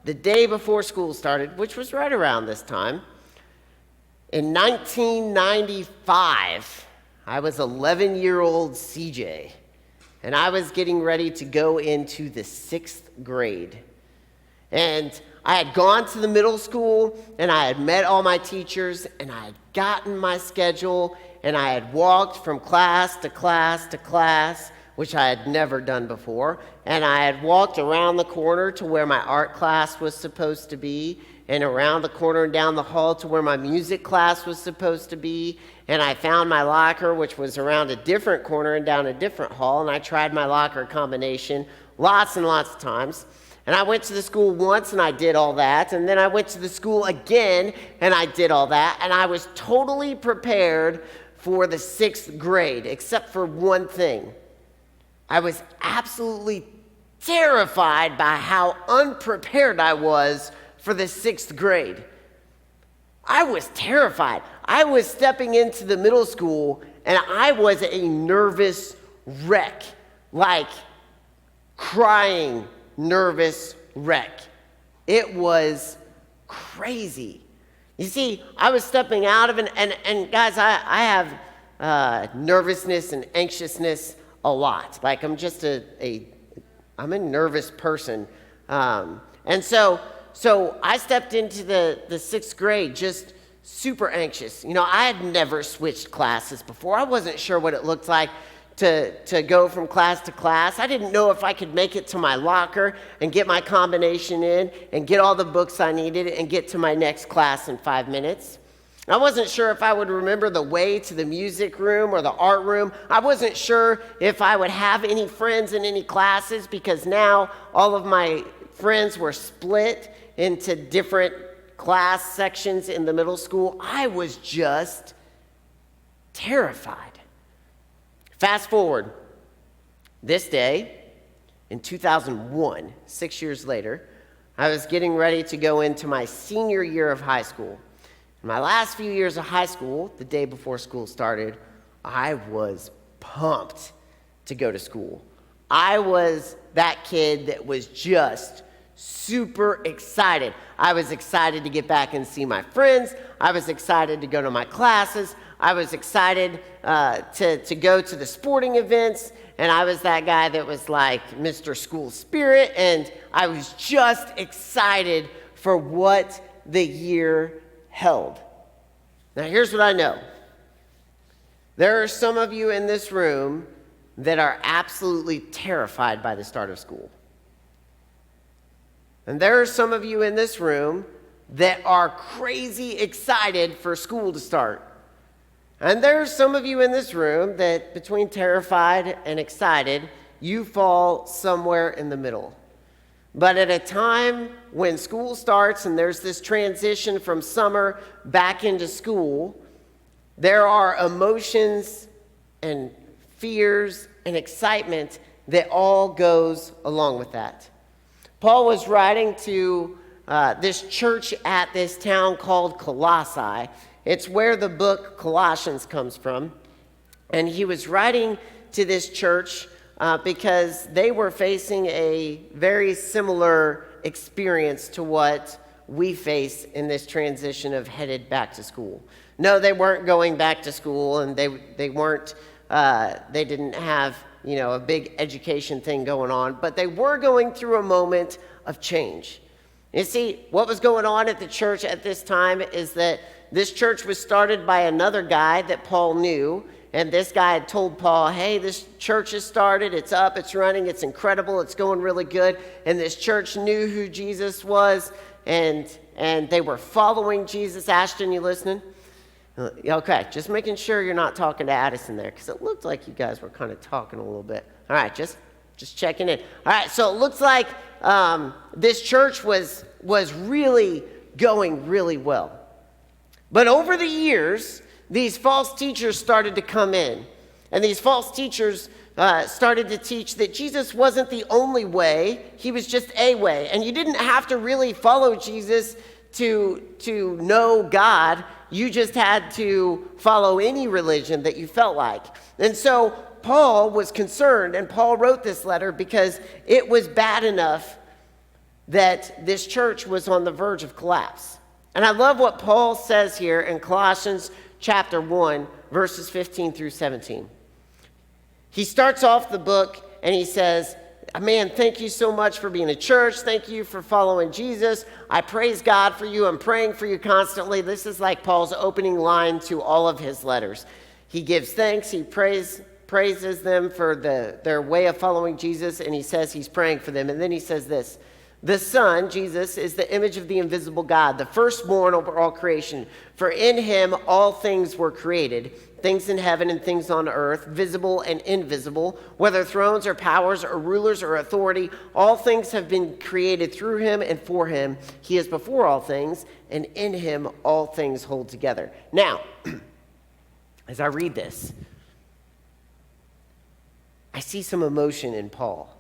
the day before school started, which was right around this time, in 1995, I was 11-year-old CJ, and I was getting ready to go into the 6th grade. And I had gone to the middle school, and I had met all my teachers, and I had gotten my schedule, and I had walked from class to class to class, which I had never done before. And I had walked around the corner to where my art class was supposed to be, and around the corner and down the hall to where my music class was supposed to be. And I found my locker, which was around a different corner and down a different hall, and I tried my locker combination lots and lots of times. And I went to the school once and I did all that. And then I went to the school again and I did all that. And I was totally prepared for the 6th grade, except for one thing. I was absolutely terrified by how unprepared I was for the 6th grade. I was terrified. I was stepping into the middle school and I was a nervous wreck, like crying, nervous wreck. It was crazy. You see, I was stepping out of and guys, I have nervousness and anxiousness a lot. Like I'm just I'm a nervous person. And so I stepped into the 6th grade just super anxious. You know, I had never switched classes before. I wasn't sure what it looked like to go from class to class. I didn't know if I could make it to my locker and get my combination in and get all the books I needed and get to my next class in 5 minutes. I wasn't sure if I would remember the way to the music room or the art room. I wasn't sure if I would have any friends in any classes because now all of my friends were split into different class sections in the middle school. I was just terrified. Fast forward, this day, in 2001, 6 years later, I was getting ready to go into my senior year of high school. In my last few years of high school, the day before school started, I was pumped to go to school. I was that kid that was just super excited. I was excited to get back and see my friends. I was excited to go to my classes. I was excited to go to the sporting events, and I was that guy that was like Mr. School Spirit, and I was just excited for what the year held. Now, here's what I know. There are some of you in this room that are absolutely terrified by the start of school. And there are some of you in this room that are crazy excited for school to start. And there's some of you in this room that between terrified and excited, you fall somewhere in the middle. But at a time when school starts and there's this transition from summer back into school, there are emotions and fears and excitement that all goes along with that. Paul was writing to this church at this town called Colossae. It's where the book Colossians comes from. And he was writing to this church because they were facing a very similar experience to what we face in this transition of headed back to school. No, they weren't going back to school, and they didn't have, a big education thing going on, but they were going through a moment of change. You see, what was going on at the church at this time is that this church was started by another guy that Paul knew, and this guy had told Paul, hey, this church is started, it's up, it's running, it's incredible, it's going really good, and this church knew who Jesus was, and they were following Jesus. Ashton, you listening? Okay, just making sure you're not talking to Addison there, because it looked like you guys were kind of talking a little bit. All right, just checking in. All right, so it looks like this church was really going really well. But over the years, these false teachers started to come in. And these false teachers started to teach that Jesus wasn't the only way. He was just a way. And you didn't have to really follow Jesus to know God. You just had to follow any religion that you felt like. And so Paul was concerned, and Paul wrote this letter because it was bad enough that this church was on the verge of collapse. And I love what Paul says here in Colossians chapter 1, verses 15 through 17. He starts off the book and he says, man, thank you so much for being a church. Thank you for following Jesus. I praise God for you. I'm praying for you constantly. This is like Paul's opening line to all of his letters. He gives thanks. He praises them for their way of following Jesus, and he says he's praying for them. And then he says this, the Son, Jesus, is the image of the invisible God, the firstborn over all creation. For in him all things were created, things in heaven and things on earth, visible and invisible, whether thrones or powers or rulers or authority, all things have been created through him and for him. He is before all things, and in him all things hold together. Now, as I read this, I see some emotion in Paul.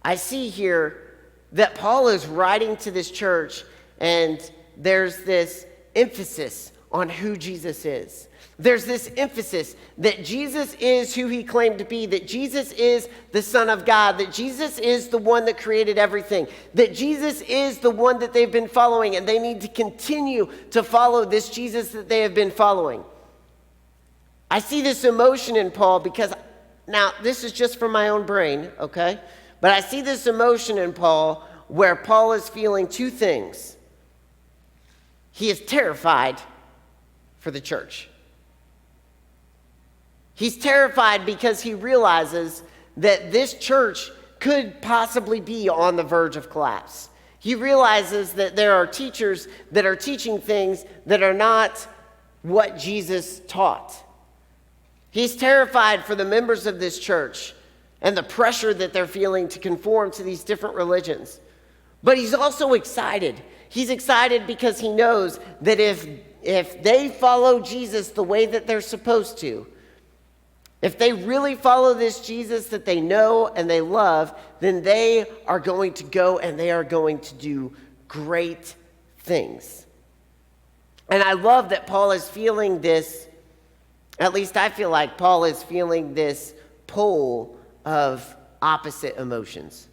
I see here that Paul is writing to this church, and there's this emphasis on who Jesus is. There's this emphasis that Jesus is who he claimed to be, that Jesus is the Son of God, that Jesus is the one that created everything, that Jesus is the one that they've been following, and they need to continue to follow this Jesus that they have been following. I see this emotion in Paul because, now this is just from my own brain, okay? But I see this emotion in Paul where Paul is feeling two things. He is terrified for the church. He's terrified because he realizes that this church could possibly be on the verge of collapse. He realizes that there are teachers that are teaching things that are not what Jesus taught. He's terrified for the members of this church and the pressure that they're feeling to conform to these different religions. But he's also excited. He's excited because he knows that if they follow Jesus the way that they're supposed to, if they really follow this Jesus that they know and they love, then they are going to go and they are going to do great things. And I love that Paul is feeling this, at least I feel like Paul is feeling this pull of opposite emotions.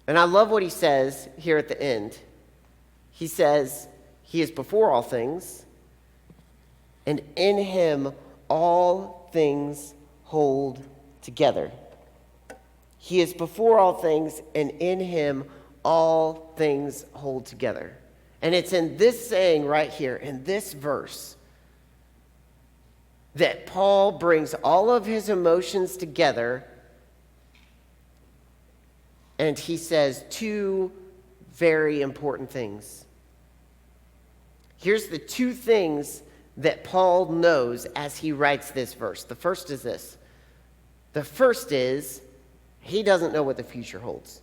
And I love what he says here at the end. He says, he is before all things, and in him all things hold together. He is before all things, and in him all things hold together. And it's in this saying right here, in this verse, that Paul brings all of his emotions together, and he says two very important things. Here's the two things that Paul knows as he writes this verse. The first is this. The first is he doesn't know what the future holds.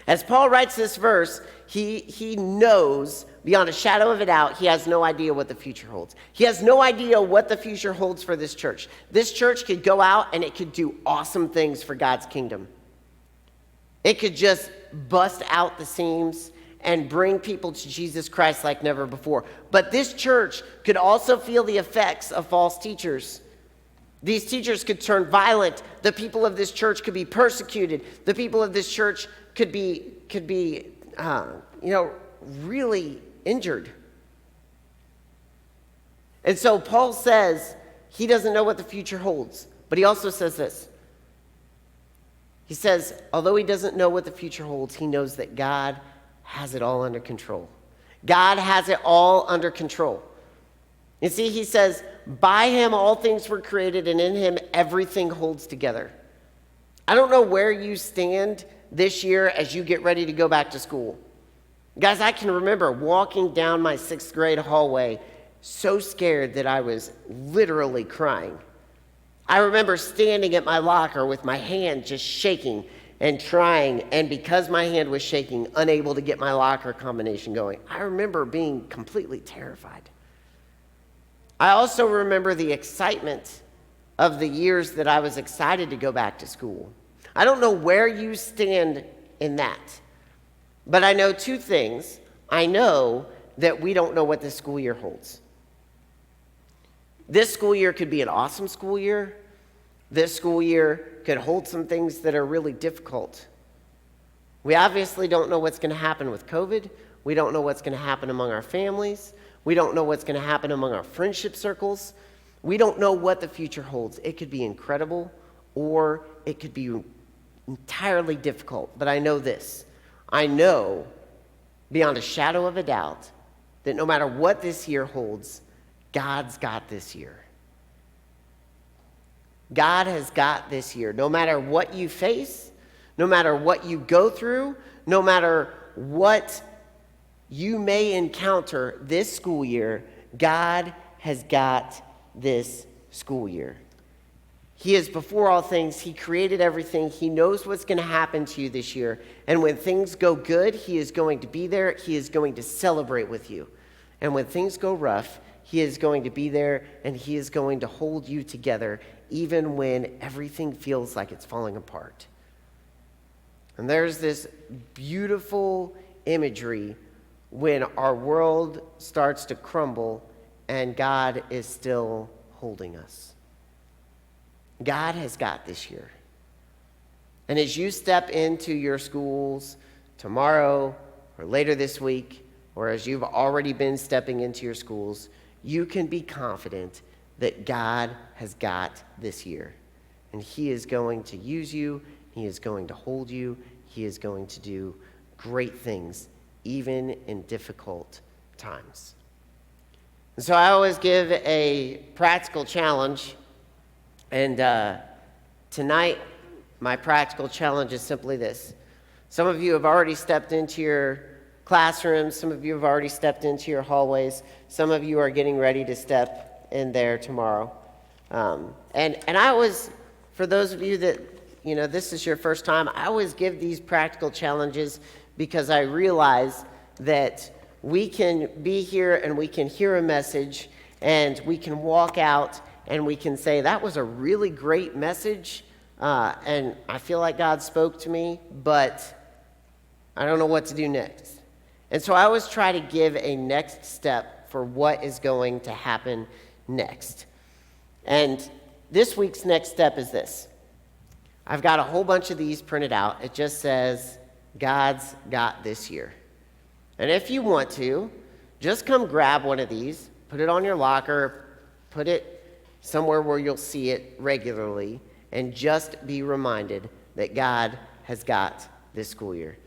As Paul writes this verse, he knows beyond a shadow of a doubt he has no idea what the future holds. He has no idea what the future holds for this church. This church could go out and it could do awesome things for God's kingdom. It could just bust out the seams and bring people to Jesus Christ like never before. But this church could also feel the effects of false teachers. These teachers could turn violent. The people of this church could be persecuted. The people of this church could be really injured. And so Paul says he doesn't know what the future holds. But he also says this. He says, although he doesn't know what the future holds, he knows that God has it all under control. God has it all under control. You see, he says, by him all things were created, and in him everything holds together. I don't know where you stand this year as you get ready to go back to school. Guys, I can remember walking down my 6th grade hallway so scared that I was literally crying. I remember standing at my locker with my hand just shaking and trying, and because my hand was shaking, unable to get my locker combination going. I remember being completely terrified. I also remember the excitement of the years that I was excited to go back to school. I don't know where you stand in that, but I know two things. I know that we don't know what this school year holds. This school year could be an awesome school year, This school year could hold some things that are really difficult. We obviously don't know what's going to happen with COVID. We don't know what's going to happen among our families. We don't know what's going to happen among our friendship circles. We don't know what the future holds. It could be incredible or it could be entirely difficult. But I know this. I know beyond a shadow of a doubt that no matter what this year holds, God's got this year. God has got this year. No matter what you face, no matter what you go through, no matter what you may encounter this school year, God has got this school year. He is before all things. He created everything. He knows what's going to happen to you this year. And when things go good, He is going to be there. He is going to celebrate with you. And when things go rough, He is going to be there and He is going to hold you together even when everything feels like it's falling apart. And there's this beautiful imagery when our world starts to crumble and God is still holding us. God has got this year. And as you step into your schools tomorrow or later this week, or as you've already been stepping into your schools, you can be confident that God has got this year. And He is going to use you. He is going to hold you. He is going to do great things, even in difficult times. And so I always give a practical challenge. And tonight, my practical challenge is simply this. Some of you have already stepped into your classrooms. Some of you have already stepped into your hallways. Some of you are getting ready to step in there tomorrow. And I always, for those of you that, this is your first time, I always give these practical challenges because I realize that we can be here and we can hear a message and we can walk out and we can say, that was a really great message, and I feel like God spoke to me, but I don't know what to do next. And so I always try to give a next step for what is going to happen next. And this week's next step is this. I've got a whole bunch of these printed out. It just says, God's got this year. And if you want to, just come grab one of these, put it on your locker, put it somewhere where you'll see it regularly, and just be reminded that God has got this school year.